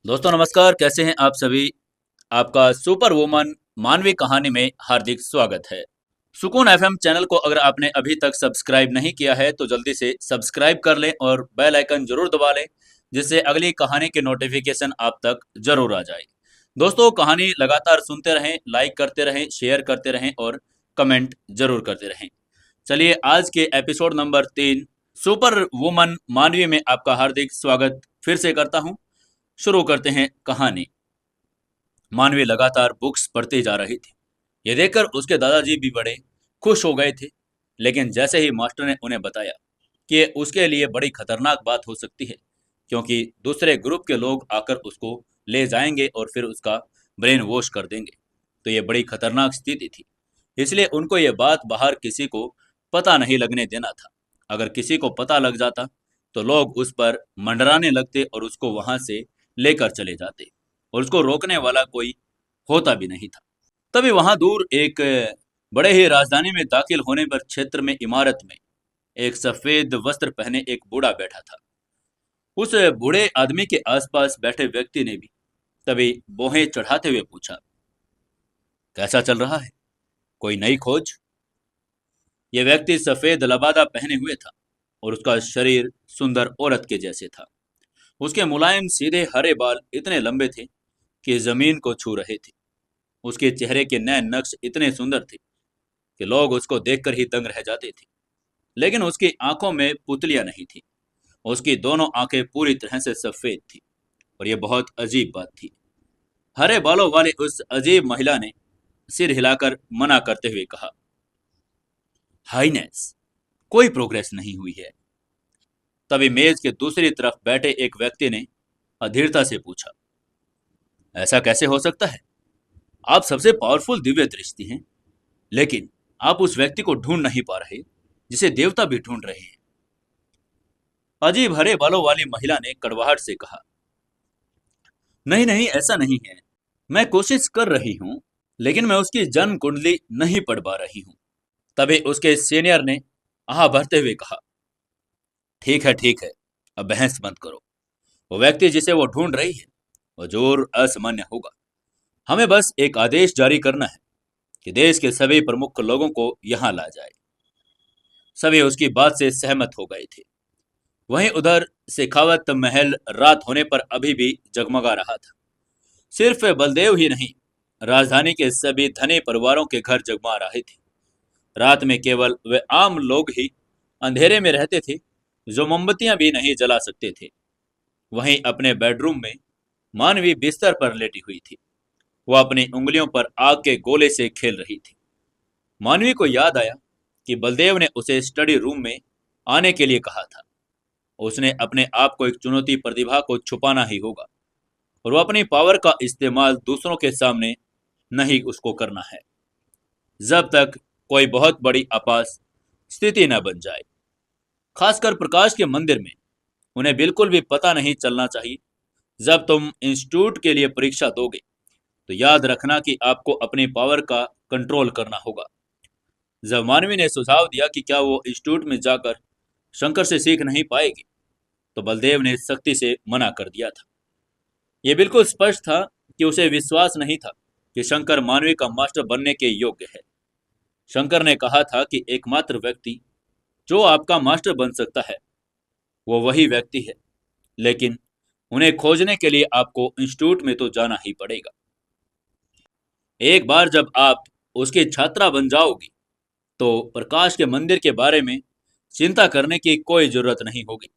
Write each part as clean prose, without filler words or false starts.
दोस्तों नमस्कार, कैसे हैं आप सभी। आपका सुपर वुमन मानवीय कहानी में हार्दिक स्वागत है। सुकून एफएम चैनल को अगर आपने अभी तक सब्सक्राइब नहीं किया है तो जल्दी से सब्सक्राइब कर लें और बेल आइकन जरूर दबा लें, जिससे अगली कहानी के नोटिफिकेशन आप तक जरूर आ जाए। दोस्तों, कहानी लगातार सुनते रहें, लाइक करते रहें, शेयर करते रहें और कमेंट जरूर करते रहें। चलिए, आज के एपिसोड नंबर 3 सुपर वुमन मानवीय में आपका हार्दिक स्वागत फिर से करता हूं। शुरू करते हैं कहानी। मानवी लगातार बुक्स पढ़ते जा रही थी। ये देखकर उसके दादाजी भी बड़े खुश हो गए थे। लेकिन जैसे ही मास्टर ने उन्हें बताया कि ये उसके लिए बड़ी खतरनाक बात हो सकती है, क्योंकि दूसरे ग्रुप के लोग आकर उसको ले जाएंगे और फिर उसका ब्रेन वॉश कर देंगे, तो ये बड़ी खतरनाक स्थिति थी। इसलिए उनको ये बात बाहर किसी को पता नहीं लगने देना था। अगर किसी को पता लग जाता तो लोग उस पर मंडराने लगते और उसको वहां से लेकर चले जाते और उसको रोकने वाला कोई होता भी नहीं था। तभी वहां दूर एक बड़े ही राजधानी में दाखिल होने पर क्षेत्र में इमारत में एक सफेद वस्त्र पहने एक बूढ़ा बैठा था। उस बूढ़े आदमी के आसपास बैठे व्यक्ति ने भी तभी बोहें चढ़ाते हुए पूछा, कैसा चल रहा है, कोई नई खोज? यह व्यक्ति सफेद लबादा पहने हुए था और उसका शरीर सुंदर औरत के जैसे था। उसके मुलायम सीधे हरे बाल इतने लंबे थे कि जमीन को छू रहे थे। उसके चेहरे के नए नक्श इतने सुंदर थे कि लोग उसको देखकर ही दंग रह जाते थे। लेकिन उसकी आंखों में पुतलियां नहीं थी। उसकी दोनों आंखें पूरी तरह से सफेद थी और यह बहुत अजीब बात थी। हरे बालों वाली उस अजीब महिला ने सिर हिलाकर मना करते हुए कहा, हाइनेस, कोई प्रोग्रेस नहीं हुई है। तभी मेज के दूसरी तरफ बैठे एक व्यक्ति ने अधीरता से पूछा, ऐसा कैसे हो सकता है? आप सबसे पावरफुल दिव्य दृष्टि हैं, लेकिन आप उस व्यक्ति को ढूंढ नहीं पा रहे जिसे देवता भी ढूंढ रहे हैं। अजीब हरे बालों वाली महिला ने कड़वाहट से कहा, नहीं नहीं, ऐसा नहीं है। मैं कोशिश कर रही हूं, लेकिन मैं उसकी जन्म कुंडली नहीं पढ़ पा रही हूं। तभी उसके सीनियर ने आह भरते हुए कहा, ठीक है, अब बहस मत करो। वो व्यक्ति जिसे वो ढूंढ रही है वो जोर असामान्य होगा। हमें बस एक आदेश जारी करना है कि देश के सभी प्रमुख लोगों को यहाँ ला जाए। सभी उसकी बात से सहमत हो गए थे। वहीं उधर शेखावत महल रात होने पर अभी भी जगमगा रहा था। सिर्फ बलदेव ही नहीं, राजधानी के सभी धनी परिवारों के घर जगमा रहे थे। रात में केवल वे आम लोग ही अंधेरे में रहते थे जो मोमबत्तियां भी नहीं जला सकते थे। वहीं अपने बेडरूम में मानवी बिस्तर पर लेटी हुई थी। वह अपनी उंगलियों पर आग के गोले से खेल रही थी। मानवी को याद आया कि बलदेव ने उसे स्टडी रूम में आने के लिए कहा था। उसने अपने आप को एक चुनौती प्रतिभा को छुपाना ही होगा और वो अपनी पावर का इस्तेमाल दूसरों के सामने नहीं उसको करना है, जब तक कोई बहुत बड़ी आपात स्थिति न बन जाए। खासकर प्रकाश के मंदिर में उन्हें बिल्कुल भी पता नहीं चलना चाहिए। जब तुम इंस्टीट्यूट के लिए परीक्षा दोगे तो याद रखना कि आपको अपनी पावर का कंट्रोल करना होगा। जब मानवी ने सुझाव दिया कि क्या वो इंस्टीट्यूट में जाकर शंकर से सीख नहीं पाएगी, तो बलदेव ने सख्ती से मना कर दिया था। यह बिल्कुल स्पष्ट था कि उसे विश्वास नहीं था कि शंकर मानवी का मास्टर बनने के योग्य है। शंकर ने कहा था कि एकमात्र व्यक्ति जो आपका मास्टर बन सकता है वो वही व्यक्ति है, लेकिन उन्हें खोजने के लिए आपको इंस्टीट्यूट में तो जाना ही पड़ेगा। एक बार जब आप उसकी छात्रा बन जाओगी तो प्रकाश के मंदिर के बारे में चिंता करने की कोई जरूरत नहीं होगी।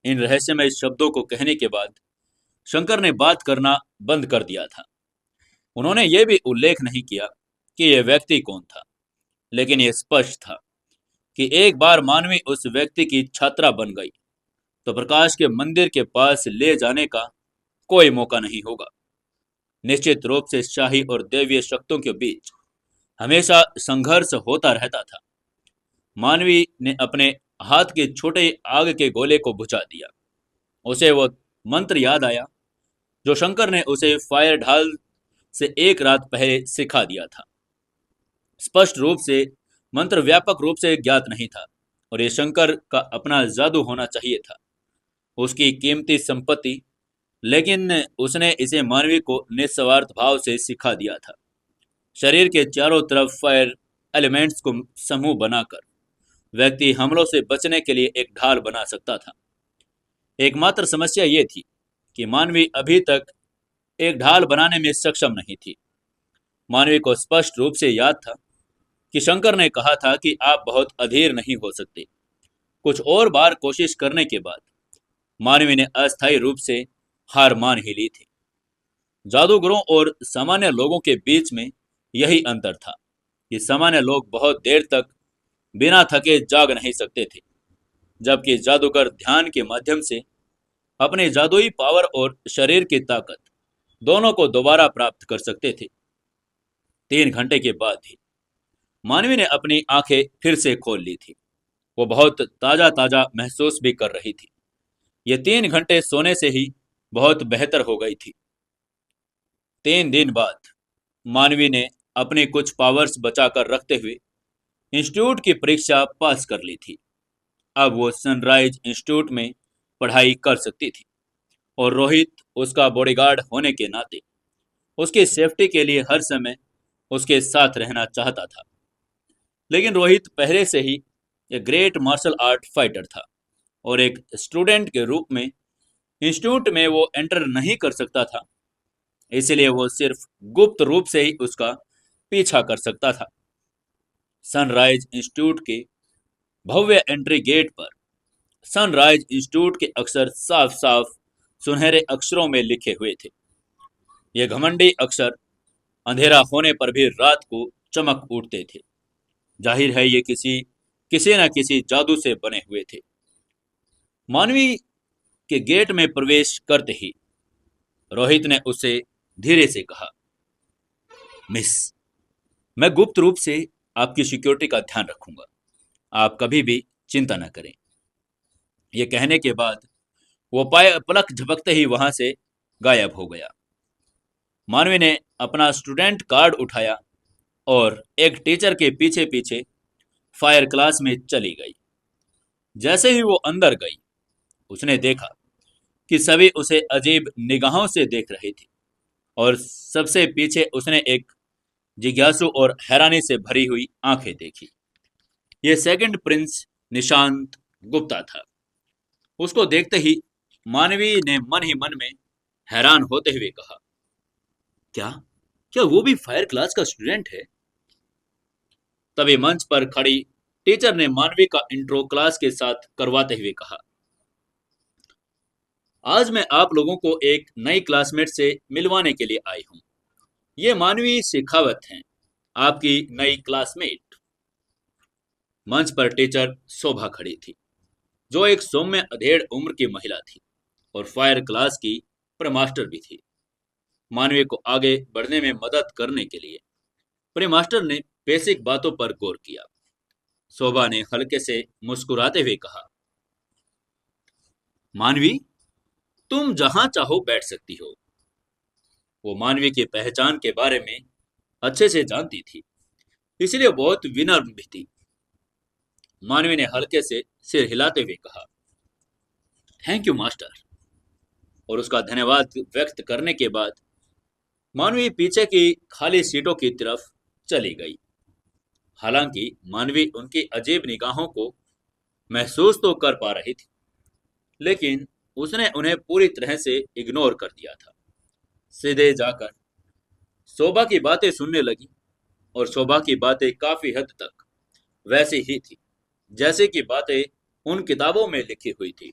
इन रहस्यमय शब्दों को कहने के बाद शंकर ने बात करना बंद कर दिया था। उन्होंने यह भी उल्लेख नहीं किया कि यह व्यक्ति कौन था, लेकिन यह स्पष्ट था कि एक बार मानवी उस व्यक्ति की छात्रा बन गई तो प्रकाश के मंदिर के पास ले जाने का कोई मौका नहीं होगा। निश्चित रूप से शाही और दैवीय शक्तियों के बीच हमेशा संघर्ष होता रहता था। मानवी ने अपने हाथ के छोटे आग के गोले को बुझा दिया। उसे वो मंत्र याद आया जो शंकर ने उसे फायर ढाल से एक रात पहले सिखा दिया था। स्पष्ट रूप से मंत्र व्यापक रूप से ज्ञात नहीं था और ये शंकर का अपना जादू होना चाहिए था। उसकी कीमती संपत्ति लेकिन उसने इसे मानवी को निस्वार्थ भाव से सिखा दिया था। शरीर के चारों तरफ फायर एलिमेंट्स को समूह बनाकर व्यक्ति हमलों से बचने के लिए एक ढाल बना सकता था। एकमात्र समस्या ये थी कि मानवी अभी तक एक ढाल बनाने में सक्षम नहीं थी। मानवी को स्पष्ट रूप से याद था कि शंकर ने कहा था कि आप बहुत अधीर नहीं हो सकते। कुछ और बार कोशिश करने के बाद मानवी ने अस्थायी रूप से हार मान ही ली थी। जादूगरों और सामान्य लोगों के बीच में यही अंतर था कि सामान्य लोग बहुत देर तक बिना थके जाग नहीं सकते थे, जबकि जादूगर ध्यान के माध्यम से अपने जादुई पावर और शरीर की ताकत दोनों को दोबारा प्राप्त कर सकते थे। 3 घंटे के बाद ही मानवी ने अपनी आंखें फिर से खोल ली थी। वो बहुत ताजा ताजा महसूस भी कर रही थी। ये 3 घंटे सोने से ही बहुत बेहतर हो गई थी। 3 दिन बाद मानवी ने अपनी कुछ पावर्स बचाकर रखते हुए इंस्टीट्यूट की परीक्षा पास कर ली थी। अब वो सनराइज इंस्टीट्यूट में पढ़ाई कर सकती थी और रोहित उसका बॉडीगार्ड होने के नाते उसकी सेफ्टी के लिए हर समय उसके साथ रहना चाहता था। लेकिन रोहित पहले से ही एक ग्रेट मार्शल आर्ट फाइटर था और एक स्टूडेंट के रूप में इंस्टीट्यूट में वो एंटर नहीं कर सकता था। इसलिए वो सिर्फ गुप्त रूप से ही उसका पीछा कर सकता था। सनराइज इंस्टीट्यूट के भव्य एंट्री गेट पर सनराइज इंस्टीट्यूट के अक्षर साफ साफ सुनहरे अक्षरों में लिखे हुए थे। ये घमंडी अक्षर अंधेरा होने पर भी रात को चमक उठते थे। जाहिर है ये किसी न किसी जादू से बने हुए थे। मानवी के गेट में प्रवेश करते ही रोहित ने उसे धीरे से कहा, मिस, मैं गुप्त रूप से आपकी सिक्योरिटी का ध्यान रखूंगा। आप कभी भी चिंता न करें। यह कहने के बाद वो पाए पलक झपकते ही वहां से गायब हो गया। मानवी ने अपना स्टूडेंट कार्ड उठाया और एक टीचर के पीछे पीछे फायर क्लास में चली गई। जैसे ही वो अंदर गई, उसने देखा कि सभी उसे अजीब निगाहों से देख रहे थे और सबसे पीछे उसने एक जिज्ञासु और हैरानी से भरी हुई आंखें देखी। ये सेकंड प्रिंस निशांत गुप्ता था। उसको देखते ही मानवी ने मन ही मन में हैरान होते हुए कहा, क्या क्या वो भी फायर क्लास का स्टूडेंट है? तभी मंच पर खड़ी टीचर ने मानवी का इंट्रो क्लास के साथ करवाते हुए कहा, आज मैं आप लोगों को एक नई क्लासमेट से मिलवाने के लिए आई हूं। ये मानवी शेखावत हैं, आपकी नई क्लासमेट। मंच पर टीचर शोभा खड़ी थी, जो एक सौम्य अधेड़ उम्र की महिला थी और फायर क्लास की प्रेमास्टर भी थी। मानवी को आगे बढ़ने में मदद करने के लिए प्रेमास्टर ने बेसिक बातों पर गौर किया। शोभा ने हल्के से मुस्कुराते हुए कहा, मानवी, तुम जहां चाहो बैठ सकती हो। वो मानवी की पहचान के बारे में अच्छे से जानती थी, इसलिए बहुत विनम्र भी थी। मानवी ने हल्के से सिर हिलाते हुए कहा, थैंक यू मास्टर। और उसका धन्यवाद व्यक्त करने के बाद मानवी पीछे की खाली सीटों की तरफ चली गई। हालांकि मानवी उनकी अजीब निगाहों को महसूस तो कर पा रही थी, लेकिन उसने उन्हें पूरी तरह से इग्नोर कर दिया था। सीधे जाकर शोभा की बातें सुनने लगी और शोभा की बातें काफी हद तक वैसी ही थी जैसे कि बातें उन किताबों में लिखी हुई थी।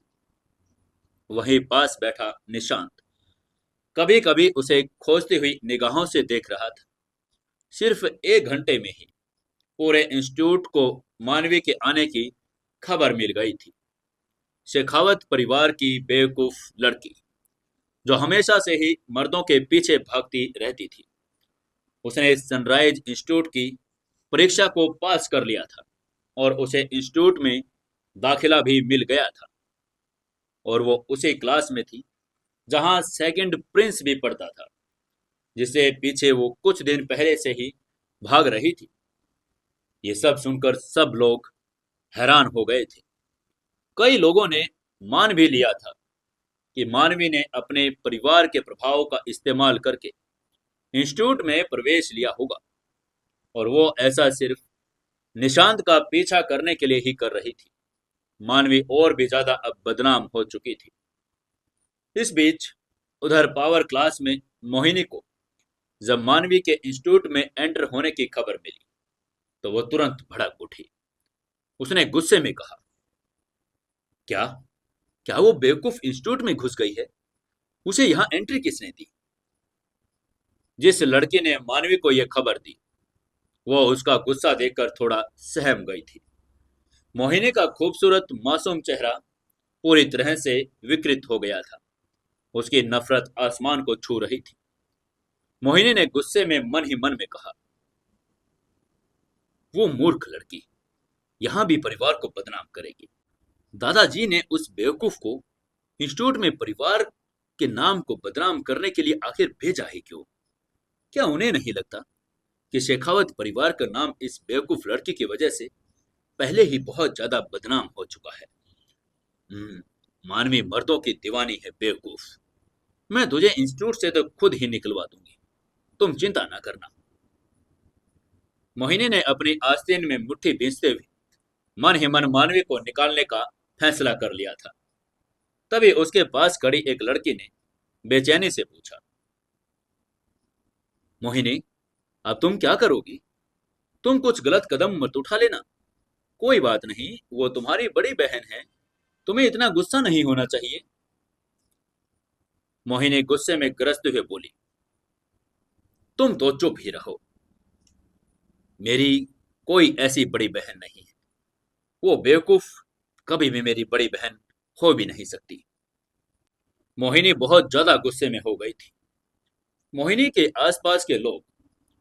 वहीं पास बैठा निशांत कभी कभी उसे खोजती हुई निगाहों से देख रहा था। सिर्फ 1 घंटे में ही पूरे इंस्टीट्यूट को मानवी के आने की खबर मिल गई थी। शेखावत परिवार की बेवकूफ लड़की, जो हमेशा से ही मर्दों के पीछे भागती रहती थी, उसने सनराइज इंस्टीट्यूट की परीक्षा को पास कर लिया था और उसे इंस्टीट्यूट में दाखिला भी मिल गया था। और वो उसी क्लास में थी जहां सेकंड प्रिंस भी पढ़ता था, जिसे पीछे वो कुछ दिन पहले से ही भाग रही थी। ये सब सुनकर सब लोग हैरान हो गए थे। कई लोगों ने मान भी लिया था कि मानवी ने अपने परिवार के प्रभाव का इस्तेमाल करके इंस्टीट्यूट में प्रवेश लिया होगा, और वो ऐसा सिर्फ निशांत का पीछा करने के लिए ही कर रही थी। मानवी और भी ज्यादा अब बदनाम हो चुकी थी। इस बीच उधर पावर क्लास में मोहिनी को जब मानवी के इंस्टीट्यूट में एंटर होने की खबर मिली तो वो तुरंत भड़क उठी। उसने गुस्से में कहा, क्या क्या वो बेवकूफ इंस्टीट्यूट में घुस गई है? उसे यहां एंट्री किसने दी? जिस लड़की ने मानवी को यह खबर दी वो उसका गुस्सा देखकर थोड़ा सहम गई थी। मोहिनी का खूबसूरत मासूम चेहरा पूरी तरह से विकृत हो गया था। उसकी नफरत आसमान को छू रही थी। मोहिनी ने गुस्से में मन ही मन में कहा, वो मूर्ख लड़की यहां भी परिवार को बदनाम करेगी। दादाजी ने उस बेवकूफ को इंस्टीट्यूट में परिवार के नाम को बदनाम करने के लिए आखिर भेजा ही क्यों? क्या उन्हें नहीं लगता कि शेखावत परिवार का नाम इस बेवकूफ लड़की की वजह से पहले ही बहुत ज्यादा बदनाम हो चुका है? मानवी मर्दों की दीवानी है बेवकूफ। मैं तुझे इंस्टीट्यूट से तो खुद ही निकलवा दूंगी, तुम चिंता ना करना। मोहिनी ने अपनी आस्तीन में मुट्ठी भींचते हुए मन ही मन मानवी को निकालने का फैसला कर लिया था। तभी उसके पास खड़ी एक लड़की ने बेचैनी से पूछा, मोहिनी, अब तुम क्या करोगी? तुम कुछ गलत कदम मत उठा लेना। कोई बात नहीं, वो तुम्हारी बड़ी बहन है, तुम्हें इतना गुस्सा नहीं होना चाहिए। मोहिनी गुस्से में गरजते हुए बोली, तुम तो चुप ही रहो। मेरी कोई ऐसी बड़ी बहन नहीं है। वो बेवकूफ कभी भी मेरी बड़ी बहन हो भी नहीं सकती। मोहिनी बहुत ज्यादा गुस्से में हो गई थी। मोहिनी के आसपास के लोग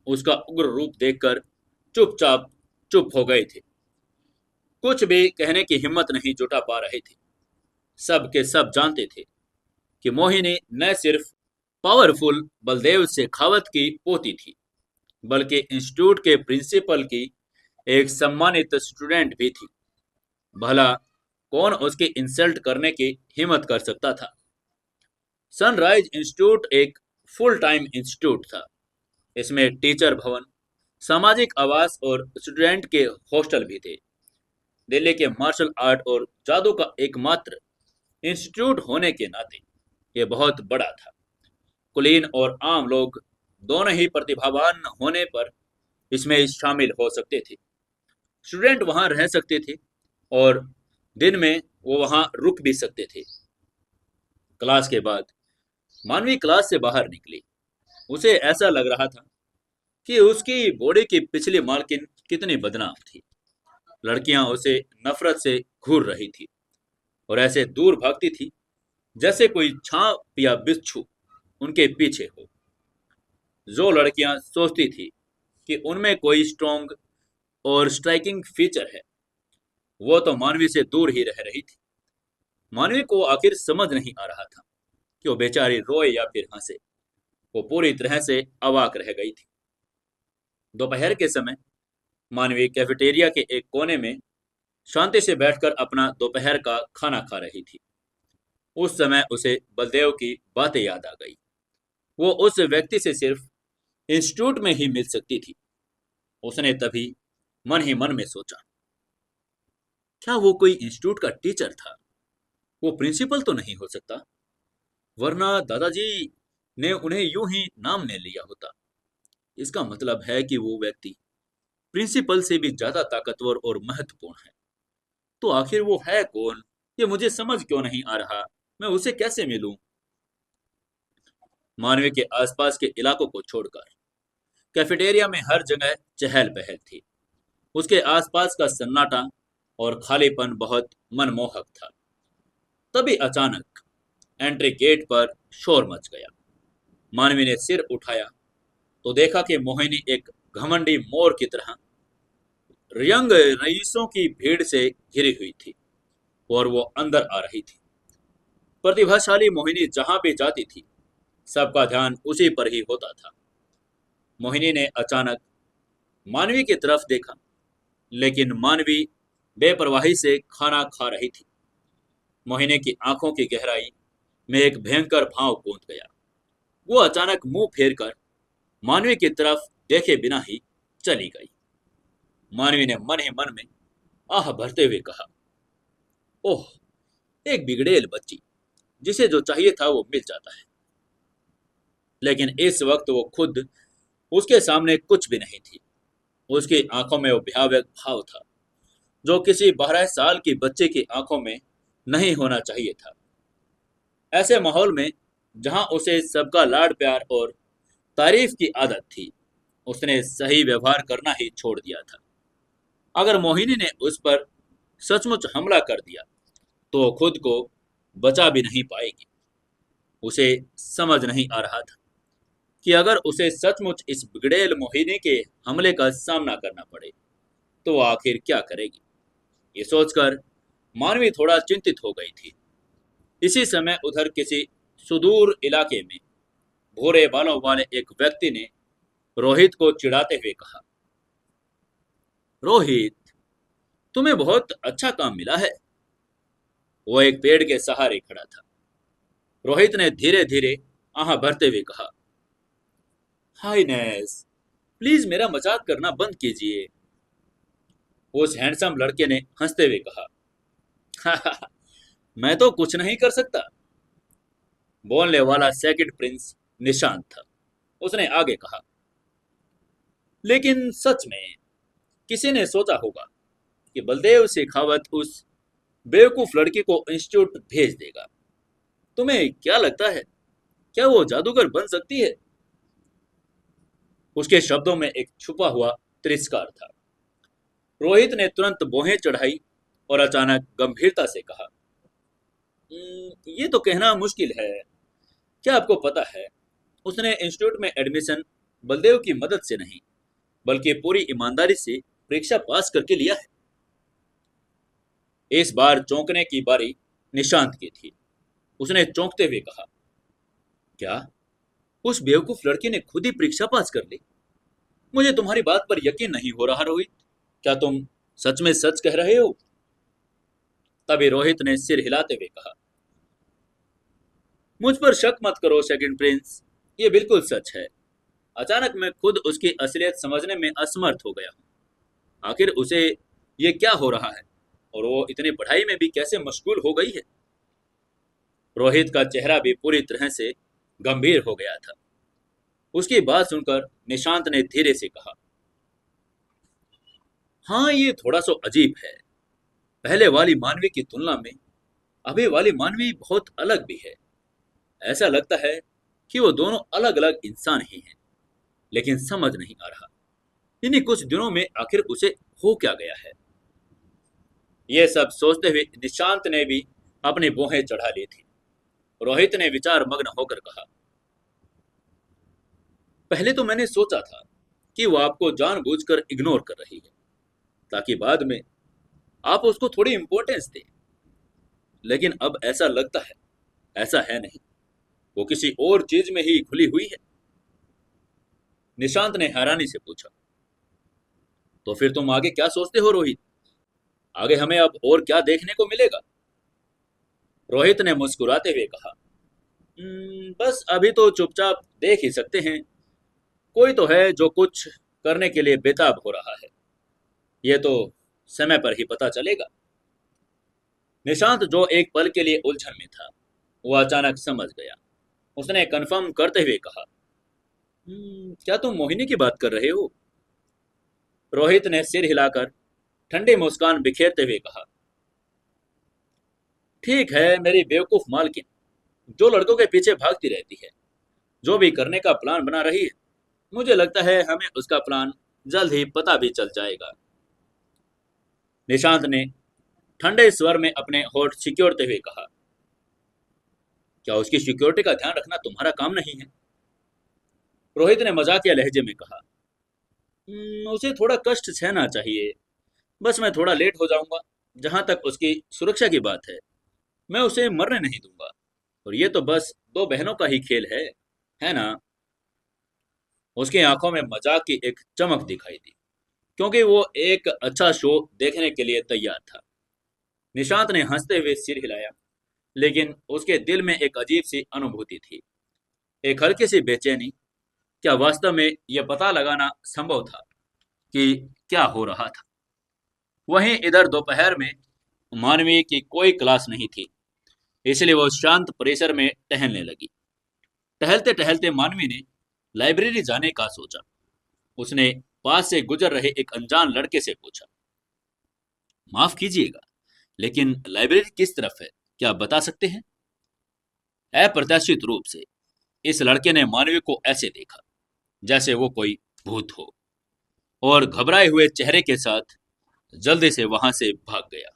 उसका उग्र रूप देखकर चुपचाप चुप हो गए थे। कुछ भी कहने की हिम्मत नहीं जुटा पा रहे थे। सब के सब जानते थे कि मोहिनी न सिर्फ पावरफुल बलदेव शेखावत की पोती थी, बल्कि इंस्टीट्यूट के प्रिंसिपल की एक सम्मानित स्टूडेंट भी थी। भला कौन उसकी इंसल्ट करने की हिम्मत कर सकता था? सनराइज इंस्टीट्यूट एक फुल टाइम इंस्टीट्यूट था। इसमें टीचर भवन, सामाजिक आवास और स्टूडेंट के हॉस्टल भी थे। दिल्ली के मार्शल आर्ट और जादू का एकमात्र इंस्टीट्यूट होने के नाते यह बहुत बड़ा था। कुलीन और आम लोग दोनों ही प्रतिभावान होने पर इसमें शामिल हो सकते थे। स्टूडेंट वहां रह सकते थे और दिन में वो वहां रुक भी सकते थे। क्लास के बाद मानवी क्लास से बाहर निकली। उसे ऐसा लग रहा था कि उसकी बॉडी की पिछली मालकिन कितनी बदनाम थी। लड़कियां उसे नफरत से घूर रही थी और ऐसे दूर भागती थी जैसे कोई सांप या बिच्छू उनके पीछे हो। जो लड़कियां सोचती थी कि उनमें कोई स्ट्रॉन्ग और स्ट्राइकिंग फीचर है, वो तो मानवी से दूर ही रह रही थी। मानवी को आखिर समझ नहीं आ रहा था कि वो बेचारी रोए या फिर हंसे। वो पूरी तरह से अवाक रह गई थी। दोपहर के समय मानवी कैफेटेरिया के एक कोने में शांति से बैठकर अपना दोपहर का खाना खा रही थी। उस समय उसे बलदेव की बातें याद आ गई। वो उस व्यक्ति से सिर्फ इंस्टीट्यूट में ही मिल सकती थी। उसने तभी मन ही मन में सोचा, क्या वो कोई इंस्टीट्यूट का टीचर था? वो प्रिंसिपल तो नहीं हो सकता, वरना दादाजी ने उन्हें यूं ही नाम ले लिया होता। इसका मतलब है कि वो व्यक्ति प्रिंसिपल से भी ज्यादा ताकतवर और महत्वपूर्ण है। तो आखिर वो है कौन? ये मुझे समझ क्यों नहीं आ रहा। मैं उसे कैसे मिलूं? मानवी के आसपास के इलाकों को छोड़कर कैफेटेरिया में हर जगह चहल पहल थी। उसके आसपास का सन्नाटा और खालीपन बहुत मनमोहक था। तभी अचानक एंट्री गेट पर शोर मच गया। मानवी ने सिर उठाया तो देखा कि मोहिनी एक घमंडी मोर की तरह यंग रईसों की भीड़ से घिरी हुई थी और वो अंदर आ रही थी। प्रतिभाशाली मोहिनी जहां भी जाती थी सबका ध्यान उसी पर ही होता था। मोहिनी ने अचानक मानवी की तरफ देखा, लेकिन मानवी बेपरवाही से खाना खा रही थी। मोहिनी की आंखों की गहराई में एक भयंकर भाव गूंज गया। वो अचानक मुंह फेरकर मानवी की तरफ देखे बिना ही चली गई। मानवी ने मन ही मन में आह भरते हुए कहा, ओह, एक बिगड़ेल बच्ची, जिसे जो चाहिए था वो मिल जाता है। लेकिन इस वक्त वो खुद उसके सामने कुछ भी नहीं थी। उसकी आंखों में वो भयावह भाव था जो किसी 12 साल की बच्चे की आंखों में नहीं होना चाहिए था। ऐसे माहौल में जहां उसे सबका लाड प्यार और तारीफ की आदत थी, उसने सही व्यवहार करना ही छोड़ दिया था। अगर मोहिनी ने उस पर सचमुच हमला कर दिया तो वो खुद को बचा भी नहीं पाएगी। उसे समझ नहीं आ रहा था कि अगर उसे सचमुच इस बिगड़ेल मोहिनी के हमले का सामना करना पड़े तो वो आखिर क्या करेगी। ये सोचकर मानवी थोड़ा चिंतित हो गई थी। इसी समय उधर किसी सुदूर इलाके में भूरे बालों वाले एक व्यक्ति ने रोहित को चिढ़ाते हुए कहा, रोहित, तुम्हें बहुत अच्छा काम मिला है। वो एक पेड़ के सहारे खड़ा था। रोहित ने धीरे धीरे आह भरते हुए कहा, हाइनेस, प्लीज मेरा मजाक करना बंद कीजिए। उस हैंडसम लड़के ने हंसते हुए कहा, मैं तो कुछ नहीं कर सकता। बोलने वाला सेकंड प्रिंस निशांत था। उसने आगे कहा, लेकिन सच में किसी ने सोचा होगा कि बलदेव शेखावत उस बेवकूफ लड़की को इंस्टीट्यूट भेज देगा। तुम्हें क्या लगता है, क्या वो जादूगर बन सकती है? उसके शब्दों में एक छुपा हुआ तिरस्कार था। रोहित ने तुरंत भौहें चढ़ाई और अचानक गंभीरता से कहा, ये तो कहना मुश्किल है। क्या आपको पता है, उसने इंस्टीट्यूट में एडमिशन बलदेव की मदद से नहीं बल्कि पूरी ईमानदारी से परीक्षा पास करके लिया है। इस बार चौंकने की बारी निशांत की थी। उसने चौंकते हुए कहा, क्या उस बेवकूफ लड़की ने खुद ही परीक्षा पास कर ली? मुझे तुम्हारी बात पर यकीन नहीं हो रहा रोहित। क्या तुम सच में सच कह रहे हो? तभी रोहित ने सिर हिलाते हुए कहा, मुझ पर शक मत करो सेकंड प्रिंस, ये बिल्कुल सच है। अचानक मैं खुद उसकी असलियत समझने में असमर्थ हो गया हूँ। आखिर उसे ये क्या हो रहा है और वो इतनी पढ़ाई में भी कैसे मशगूल हो गई है? रोहित का चेहरा भी पूरी तरह से गंभीर हो गया था। उसकी बात सुनकर निशांत ने धीरे से कहा, हाँ, ये थोड़ा सा अजीब है। पहले वाली मानवी की तुलना में अभी वाली मानवी बहुत अलग भी है। ऐसा लगता है कि वो दोनों अलग अलग इंसान ही हैं, लेकिन समझ नहीं आ रहा इन्हीं कुछ दिनों में आखिर उसे हो क्या गया है। ये सब सोचते हुए निशांत ने भी अपनी भौहें चढ़ा ली थी। रोहित ने विचार मग्न होकर कहा, पहले तो मैंने सोचा था कि वो आपको जानबूझकर इग्नोर कर रही है ताकि बाद में आप उसको थोड़ी इंपॉर्टेंस दें, लेकिन अब ऐसा लगता है ऐसा है नहीं। वो किसी और चीज में ही खुली हुई है। निशांत ने हैरानी से पूछा, तो फिर तुम आगे क्या सोचते हो रोहित? आगे हमें अब और क्या देखने को मिलेगा? रोहित ने मुस्कुराते हुए कहा, बस अभी तो चुपचाप देख ही सकते हैं। कोई तो है जो कुछ करने के लिए बेताब हो रहा है। ये तो समय पर ही पता चलेगा। निशांत, जो एक पल के लिए उलझन में था, वो अचानक समझ गया। उसने कंफर्म करते हुए कहा, क्या तुम मोहिनी की बात कर रहे हो? रोहित ने सिर हिलाकर ठंडी मुस्कान बिखेरते हुए कहा, ठीक है मेरी बेवकूफ मालकिन, जो लड़कों के पीछे भागती रहती है, जो भी करने का प्लान बना रही है, मुझे लगता है हमें उसका प्लान जल्द ही पता भी चल जाएगा। निशांत ने ठंडे स्वर में अपने होठ सिक्योरते हुए कहा, क्या उसकी सिक्योरिटी का ध्यान रखना तुम्हारा काम नहीं है? रोहित ने मजाकिया लहजे में कहा, उसे थोड़ा कष्ट सहना चाहिए। बस मैं थोड़ा लेट हो जाऊंगा। जहां तक उसकी सुरक्षा की बात है, मैं उसे मरने नहीं दूंगा। और ये तो बस दो बहनों का ही खेल है ना? उसकी आंखों में मजाक की एक चमक दिखाई दी, क्योंकि वो एक अच्छा शो देखने के लिए तैयार था। निशांत ने हंसते हुए सिर हिलाया, लेकिन उसके दिल में एक अजीब सी अनुभूति थी, एक हल्की सी बेचैनी। क्या वास्तव में यह पता लगाना संभव था कि क्या हो रहा था? वहीं इधर दोपहर में मानवीय की कोई क्लास नहीं थी, इसलिए वो शांत परिसर में टहलने लगी। टहलते टहलते मानवी ने लाइब्रेरी जाने का सोचा। उसने पास से गुजर रहे एक अनजान लड़के से पूछा, माफ कीजिएगा, लेकिन लाइब्रेरी किस तरफ है, क्या आप बता सकते हैं? अप्रत्याशित रूप से इस लड़के ने मानवी को ऐसे देखा जैसे वो कोई भूत हो, और घबराए हुए चेहरे के साथ जल्दी से वहां से भाग गया।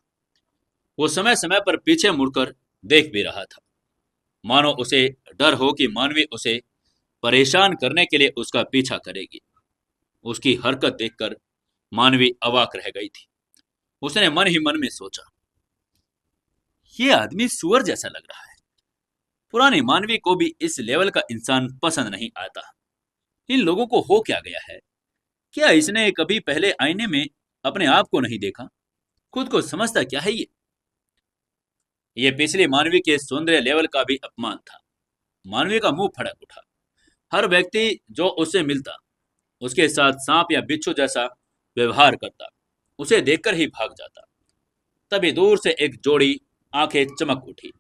वो समय समय पर पीछे मुड़कर देख भी रहा था, मानो उसे डर हो कि मानवी उसे परेशान करने के लिए उसका पीछा करेगी। उसकी हरकत देखकर मानवी अवाक रह गई थी। उसने मन ही मन में सोचा, ये आदमी सुअर जैसा लग रहा है। पुरानी मानवी को भी इस लेवल का इंसान पसंद नहीं आता। इन लोगों को हो क्या गया है? क्या इसने कभी पहले आईने में अपने आप को नहीं देखा? खुद को समझता क्या है ये पिछली मानवी के सौंदर्य लेवल का भी अपमान था। मानवी का मुंह फड़क उठा। हर व्यक्ति जो उससे मिलता उसके साथ सांप या बिच्छू जैसा व्यवहार करता, उसे देखकर ही भाग जाता। तभी दूर से एक जोड़ी आंखें चमक उठी।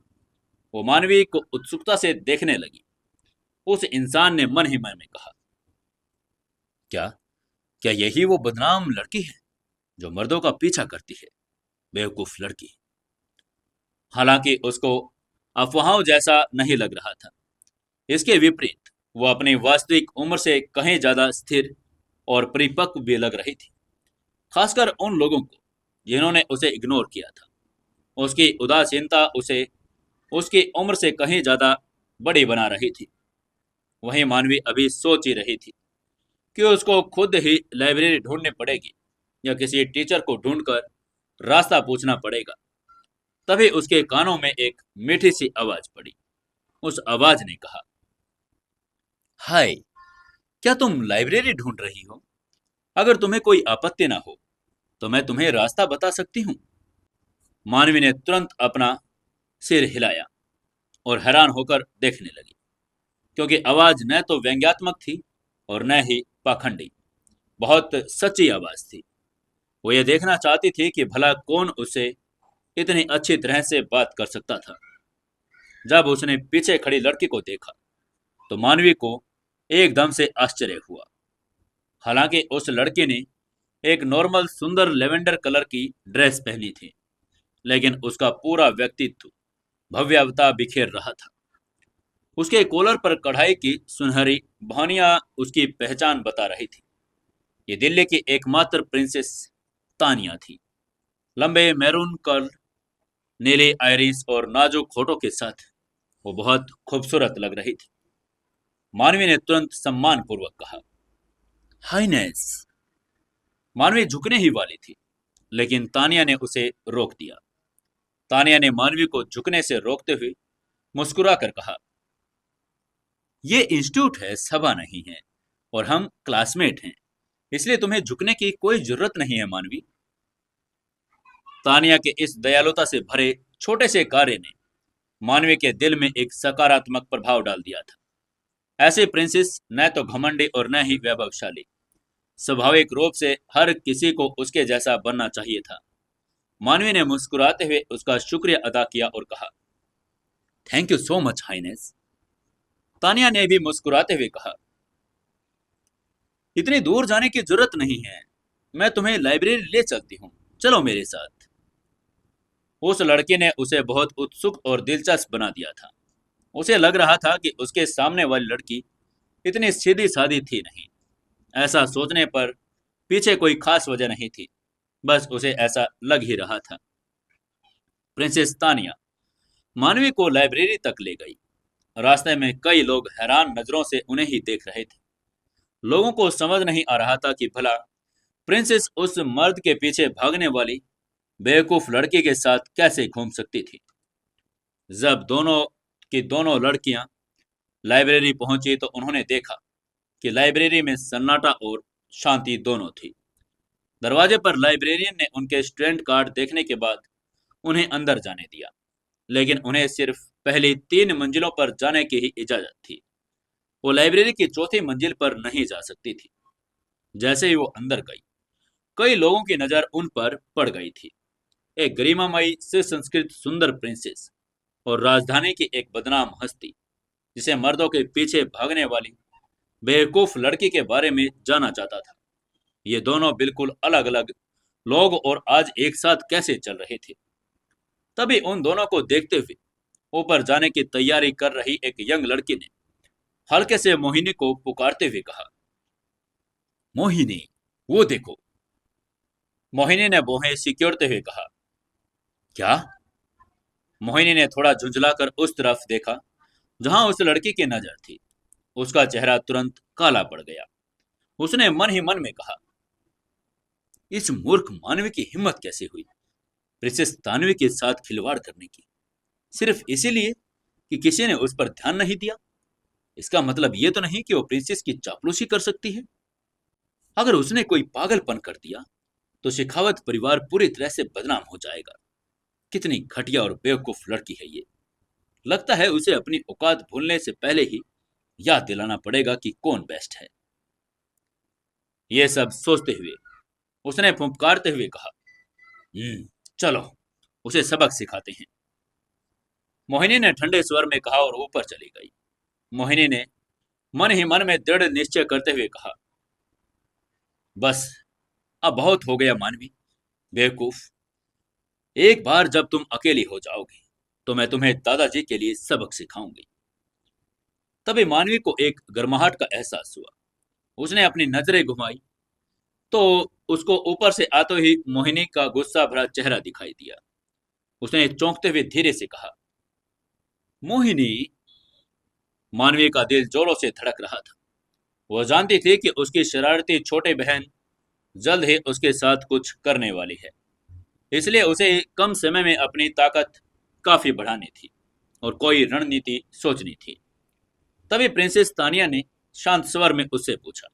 वो मानवी को उत्सुकता से देखने लगी। उस इंसान ने मन ही मन में कहा, क्या क्या यही वो बदनाम लड़की है जो मर्दों का पीछा करती है? बेवकूफ लड़की। हालांकि उसको अफवाहों जैसा नहीं लग रहा था। इसके विपरीत वो अपनी वास्तविक उम्र से कहीं ज्यादा स्थिर और परिपक्व भी लग रही थी, खासकर उन लोगों को जिन्होंने उसे इग्नोर किया था। उसकी उदासीनता उसे उसकी उम्र से कहीं ज्यादा बड़ी बना रही थी। वहीं मानवी अभी सोच ही रही थी कि उसको खुद ही लाइब्रेरी ढूंढनी पड़ेगी या किसी टीचर को ढूंढकर रास्ता पूछना पड़ेगा। तभी उसके कानों में एक मीठी सी आवाज पड़ी। उस आवाज ने कहा, हाय, क्या तुम लाइब्रेरी ढूंढ रही हो? अगर तुम्हें कोई आपत्ति ना हो तो मैं तुम्हें रास्ता बता सकती हूँ। मानवी ने तुरंत अपना सिर हिलाया और हैरान होकर देखने लगी, क्योंकि आवाज न तो व्यंग्यात्मक थी और न ही पाखंडी। बहुत सच्ची आवाज थी। वो ये देखना चाहती थी कि भला कौन उससे इतनी अच्छी तरह से बात कर सकता था। जब उसने पीछे खड़ी लड़की को देखा तो मानवी को एकदम से आश्चर्य हुआ। हालांकि उस लड़की ने एक नॉर्मल सुंदर लेवेंडर कलर की ड्रेस पहनी थी, लेकिन उसका पूरा व्यक्तित्व भव्यता बिखेर रहा था। उसके कॉलर पर कढ़ाई की सुनहरी भानियां उसकी पहचान बता रही थी। ये दिल्ली की एकमात्र प्रिंसेस तानिया थी। लंबे मैरून कर्ल, नीली आइरिस और नाजुक होठों के साथ वो बहुत खूबसूरत लग रही थी। मानवी ने तुरंत सम्मान पूर्वक कहा, हाइनेस। मानवी झुकने ही वाली थी, लेकिन तानिया ने उसे रोक दिया। तानिया ने मानवी को झुकने से रोकते हुए मुस्कुरा कर कहा, ये इंस्टीट्यूट है, सभा नहीं है, और हम क्लासमेट हैं, इसलिए तुम्हें झुकने की कोई जरूरत नहीं है मानवी। तानिया के इस दयालुता से भरे छोटे से कार्य ने मानवी के दिल में एक सकारात्मक प्रभाव डाल दिया था। ऐसे प्रिंसेस न तो घमंडी और न ही वैभवशाली। स्वाभाविक रूप से हर किसी को उसके जैसा बनना चाहिए था। मानवी ने मुस्कुराते हुए उसका शुक्रिया अदा किया और कहा, thank you so much highness. Tania ने भी मुस्कुराते हुए कहा, इतनी दूर जाने की जरूरत नहीं है, मैं तुम्हें लाइब्रेरी ले चलती हूँ, चलो मेरे साथ। उस लड़के ने उसे बहुत उत्सुक और दिलचस्प बना दिया था। उसे लग रहा था कि उसके सामने वाली लड़की इतनी सीधी सादी थी नहीं। ऐसा सोचने पर पीछे कोई खास वजह नहीं थी, बस उसे ऐसा लग ही रहा था। प्रिंसेस तानिया मानवी को लाइब्रेरी तक ले गई। रास्ते में कई लोग हैरान नजरों से उन्हें ही देख रहे थे। लोगों को समझ नहीं आ रहा था कि भला प्रिंसेस उस मर्द के पीछे भागने वाली बेवकूफ लड़की के साथ कैसे घूम सकती थी। जब दोनों लड़कियां लाइब्रेरी पहुंची तो उन्होंने देखा कि लाइब्रेरी में सन्नाटा और शांति दोनों थी। दरवाजे पर लाइब्रेरियन ने उनके स्टूडेंट कार्ड देखने के बाद उन्हें अंदर जाने दिया, लेकिन उन्हें सिर्फ पहली 3 मंजिलों पर जाने की ही इजाजत थी। वो लाइब्रेरी की चौथी मंजिल पर नहीं जा सकती थी। जैसे ही वो अंदर गई, कई लोगों की नजर उन पर पड़ गई थी। एक गरिमामयी से संस्कृत सुंदर प्रिंसेस और राजधानी की एक बदनाम हस्ती, जिसे मर्दों के पीछे भागने वाली बेवकूफ लड़की के बारे में जाना जाता था। ये दोनों बिल्कुल अलग अलग लोग और आज एक साथ कैसे चल रहे थे। तभी उन दोनों को देखते हुए ऊपर जाने की तैयारी कर रही एक यंग लड़की ने हल्के से मोहिनी को पुकारते हुए कहा, मोहिनी, वो देखो। मोहिनी ने भौहें सिकोड़ते हुए कहा, क्या? मोहिनी ने थोड़ा झुंझलाकर उस तरफ देखा जहां उस लड़की की नजर थी। उसका चेहरा तुरंत काला पड़ गया। उसने मन ही मन में कहा, इस मूर्ख मानवी की हिम्मत कैसे हुई प्रिंसेस तानवी के साथ खिलवाड़ करने की, सिर्फ इसीलिए कि किसी ने उस पर ध्यान नहीं दिया। इसका मतलब ये तो नहीं कि वो प्रिंसेस की चापलूसी कर सकती है। अगर उसने कोई पागलपन कर दिया तो शेखावत परिवार पूरी तरह से बदनाम हो जाएगा। कितनी घटिया और बेवकूफ लड़की है ये। लगता है उसे अपनी औकात भूलने से पहले ही याद दिलाना पड़ेगा कि कौन बेस्ट है। ये सब सोचते हुए उसने फुंकारते हुए कहा, चलो उसे सबक सिखाते हैं। मोहिनी ने ठंडे स्वर में कहा और ऊपर चली गई। मोहिनी ने मन ही मन में दृढ़ निश्चय करते हुए कहा, बस अब बहुत हो गया मानवी, बेवकूफ। एक बार जब तुम अकेली हो जाओगी तो मैं तुम्हें दादाजी के लिए सबक सिखाऊंगी। तभी मानवी को एक गर्माहट का एहसास हुआ। उसने अपनी नजरें घुमाई तो उसको ऊपर से आते ही मोहिनी का गुस्सा भरा चेहरा दिखाई दिया। उसने चौंकते हुए धीरे से कहा, मोहिनी। मानवी का दिल जोरों से धड़क रहा था। वह जानती थी कि उसकी शरारती छोटी बहन जल्द ही उसके साथ कुछ करने वाली है, इसलिए उसे कम समय में अपनी ताकत काफी बढ़ानी थी और कोई रणनीति सोचनी थी। तभी प्रिंसेस तानिया ने शांत स्वर में उससे पूछा,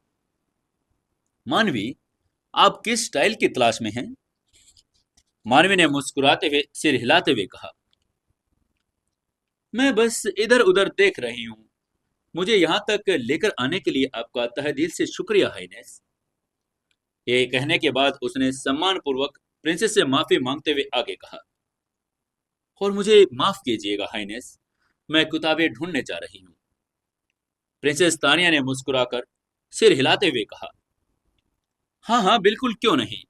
मानवी, आप किस स्टाइल की तलाश में हैं? मानवी ने मुस्कुराते हुए सिर हिलाते हुए कहा, मैं बस इधर उधर देख रही हूँ। मुझे यहाँ तक लेकर आने के लिए आपका तहे दिल से शुक्रिया हाइनेस। ये कहने के बाद उसने सम्मान पूर्वक प्रिंसेस से माफी मांगते हुए आगे कहा, और मुझे माफ कीजिएगा हाइनेस, मैं किताबें ढूंढने जा रही हूँ। प्रिंसेस तानिया ने मुस्कुराकर सिर हिलाते हुए कहा, हाँ हाँ बिल्कुल, क्यों नहीं।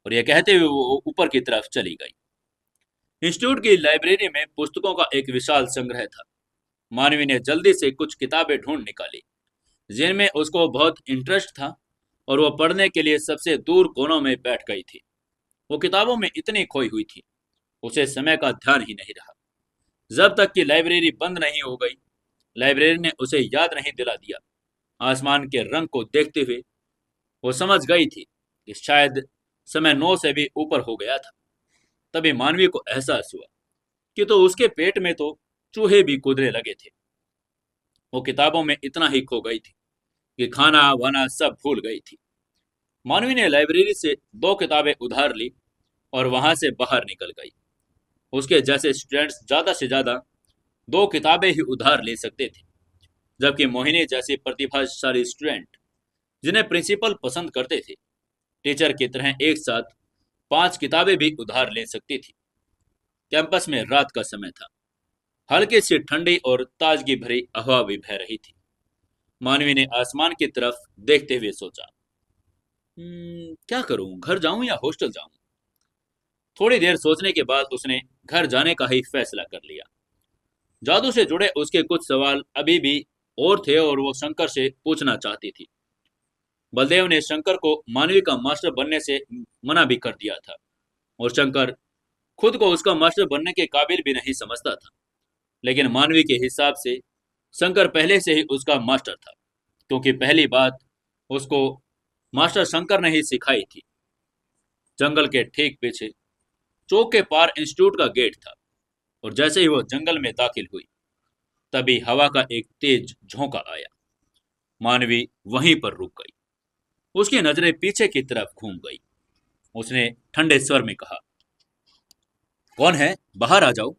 और यह कहते हुए वो ऊपर की तरफ चली गई। इंस्टीट्यूट की लाइब्रेरी में पुस्तकों का एक विशाल संग्रह था। मानवी ने जल्दी से कुछ किताबें ढूंढ निकाली जिनमें उसको बहुत इंटरेस्ट था, और वो पढ़ने के लिए सबसे दूर कोनों में बैठ गई थी। वो किताबों में इतनी खोई हुई थी, उसे समय का ध्यान ही नहीं रहा। जब तक कि लाइब्रेरी बंद नहीं हो गई, लाइब्रेरी ने उसे याद नहीं दिला दिया। आसमान के रंग को देखते हुए वो समझ गई थी कि शायद समय 9 से भी ऊपर हो गया था। तभी मानवी को एहसास हुआ कि तो उसके पेट में तो चूहे भी कूदने लगे थे। वो किताबों में इतना ही खो गई थी कि खाना वाना सब भूल गई थी। मानवी ने लाइब्रेरी से 2 किताबें उधार ली और वहां से बाहर निकल गई। उसके जैसे स्टूडेंट्स ज्यादा से ज्यादा 2 किताबें ही उधार ले सकते थे, जबकि मोहिनी जैसी प्रतिभाशाली स्टूडेंट जिन्हें प्रिंसिपल पसंद करते थे, टीचर की तरह एक साथ 5 किताबें भी उधार ले सकती थी। कैंपस में रात का समय था। हल्की सी ठंडी और ताजगी भरी हवा भी बह रही थी। मानवी ने आसमान की तरफ देखते हुए सोचा, क्या करूं, घर जाऊं या हॉस्टल जाऊं? थोड़ी देर सोचने के बाद उसने घर जाने का ही फैसला कर लिया। जादू से जुड़े उसके कुछ सवाल अभी भी और थे और वो शंकर से पूछना चाहती थी। बलदेव ने शंकर को मानवी का मास्टर बनने से मना भी कर दिया था, और शंकर खुद को उसका मास्टर बनने के काबिल भी नहीं समझता था। लेकिन मानवी के हिसाब से शंकर पहले से ही उसका मास्टर था, क्योंकि पहली बात उसको मास्टर शंकर ने ही सिखाई थी। जंगल के ठीक पीछे चौक के पार इंस्टीट्यूट का गेट था, और जैसे ही वो जंगल में दाखिल हुई, तभी हवा का एक तेज झोंका आया। मानवी वहीं पर रुक गई। उसकी नजरें पीछे की तरफ घूम गई। उसने ठंडे स्वर में कहा, कौन है? बाहर आ जाओ।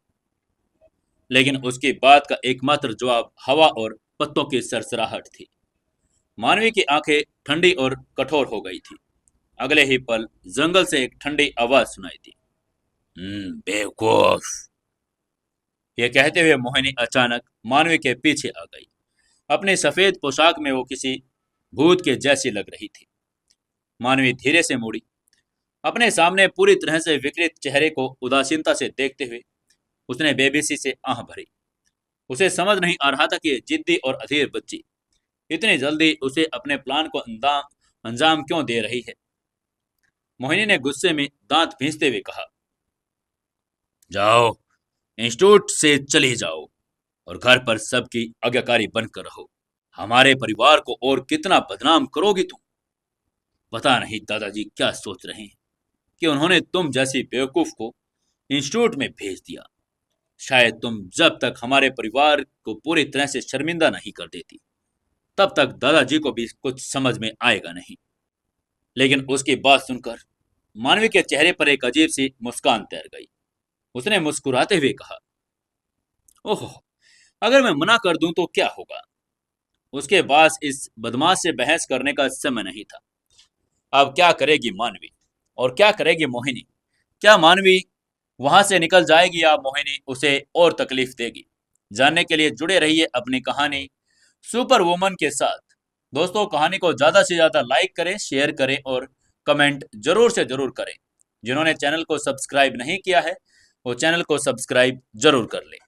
लेकिन उसकी बात का एकमात्र जवाब हवा और पत्तों की सरसराहट थी। मानवी की आंखें ठंडी और कठोर हो गई थी। अगले ही पल जंगल से एक ठंडी आवाज सुनाई दी। बेवकूफ। ये कहते हुए मोहिनी अचानक मानवी के पीछे आ गई। अपनी सफेद पोशाक में वो किसी भूत के जैसी लग रही थी। मानवी धीरे से मुड़ी। अपने सामने पूरी तरह से विकृत चेहरे को उदासीनता से देखते हुए उसने बेबसी से आह भरी। उसे समझ नहीं आ रहा था कि ये जिद्दी और अधीर बच्ची इतनी जल्दी उसे अपने प्लान को अंजाम क्यों दे रही है। मोहिनी ने गुस्से में दांत भींचते हुए कहा, जाओ, इंस्टीट्यूट से चली जाओ और घर पर सबकी आज्ञाकारी बनकर रहो। हमारे परिवार को और कितना बदनाम करोगी तुम। पता नहीं दादाजी क्या सोच रहे हैं कि उन्होंने तुम जैसी बेवकूफ को इंस्टीट्यूट में भेज दिया। शायद तुम जब तक हमारे परिवार को पूरी तरह से शर्मिंदा नहीं कर देती तब तक दादाजी को भी कुछ समझ में आएगा नहीं। लेकिन उसकी बात सुनकर मानवी के चेहरे पर एक अजीब सी मुस्कान तैर गई। उसने मुस्कुराते हुए कहा, ओहो, अगर मैं मना कर दूं तो क्या होगा। उसके पास इस बदमाश से बहस करने का समय नहीं था। अब क्या करेगी मानवी और क्या करेगी मोहिनी। क्या मानवी वहां से निकल जाएगी या मोहिनी उसे और तकलीफ देगी। जानने के लिए जुड़े रहिए अपनी कहानी सुपर वुमन के साथ। दोस्तों, कहानी को ज्यादा से ज्यादा लाइक करें, शेयर करें और कमेंट जरूर से जरूर करें। जिन्होंने चैनल को सब्सक्राइब नहीं किया है वो चैनल को सब्सक्राइब जरूर कर लें।